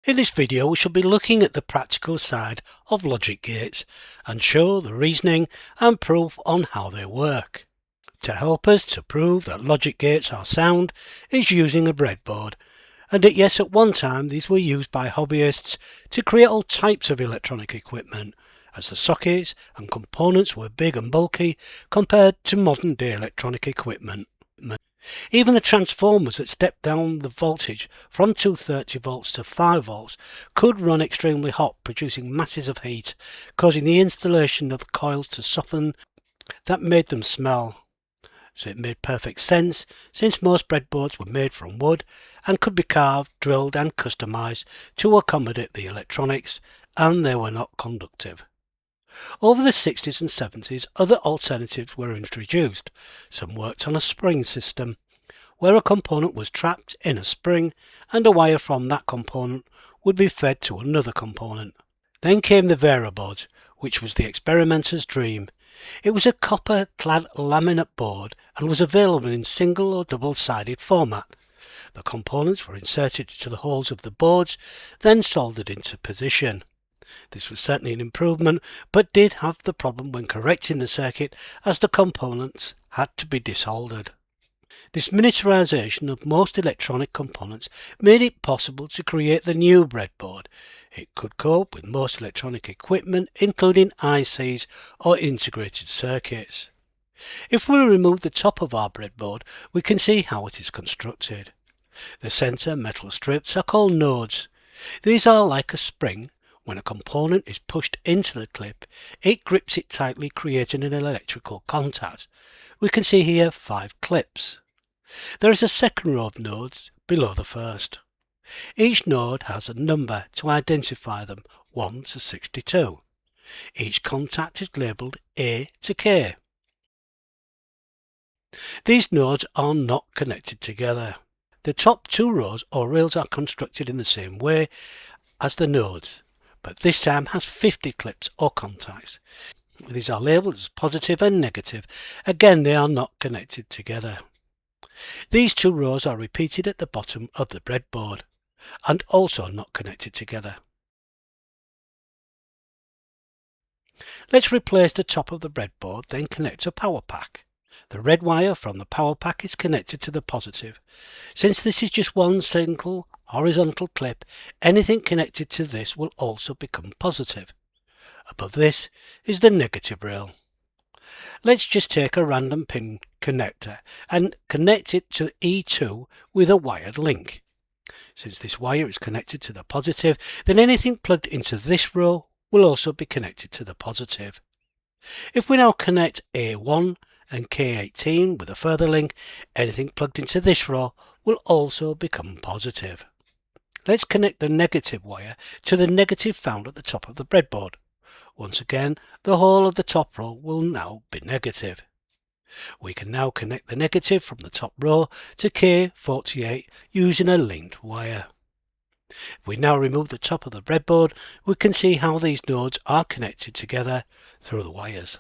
In this video we shall be looking at the practical side of logic gates and show the reasoning and proof on how they work. To help us to prove that logic gates are sound is using a breadboard, and that yes, at one time these were used by hobbyists to create all types of electronic equipment, as the sockets and components were big and bulky compared to modern day electronic equipment. Even the transformers that stepped down the voltage from 230 volts to 5 volts could run extremely hot, producing masses of heat, causing the installation of the coils to soften. That made them smell. So it made perfect sense, since most breadboards were made from wood and could be carved, drilled and customized to accommodate the electronics, and they were not conductive. Over the 60s and 70s, other alternatives were introduced. Some worked on a spring system, where a component was trapped in a spring and a wire from that component would be fed to another component. Then came the variboard, which was the experimenter's dream. It was a copper-clad laminate board and was available in single or double-sided format. The components were inserted into the holes of the boards, then soldered into position. This was certainly an improvement, but did have the problem when correcting the circuit, as the components had to be desoldered. This miniaturization of most electronic components made it possible to create the new breadboard. It could cope with most electronic equipment, including ICs or integrated circuits. If we remove the top of our breadboard, we can see how it is constructed. The center metal strips are called nodes. These are like a spring. When a component is pushed into the clip, it grips it tightly, creating an electrical contact. We can see here 5 clips. There is a second row of nodes below the first. Each node has a number to identify them, 1 to 62. Each contact is labelled A to K. These nodes are not connected together. The top 2 rows or rails are constructed in the same way as the nodes, but this time has 50 clips or contacts. These are labelled as positive and negative. Again, they are not connected together. These 2 rows are repeated at the bottom of the breadboard and also not connected together. Let's replace the top of the breadboard, then connect a power pack. The red wire from the power pack is connected to the positive. Since this is just one single horizontal clip, anything connected to this will also become positive. Above this is the negative rail. Let's just take a random pin connector and connect it to E2 with a wired link. Since this wire is connected to the positive, then anything plugged into this row will also be connected to the positive. If we now connect A1 and K18 with a further link, anything plugged into this row will also become positive. Let's connect the negative wire to the negative found at the top of the breadboard. Once again, the whole of the top row will now be negative. We can now connect the negative from the top row to K48 using a linked wire. If we now remove the top of the breadboard, we can see how these nodes are connected together through the wires.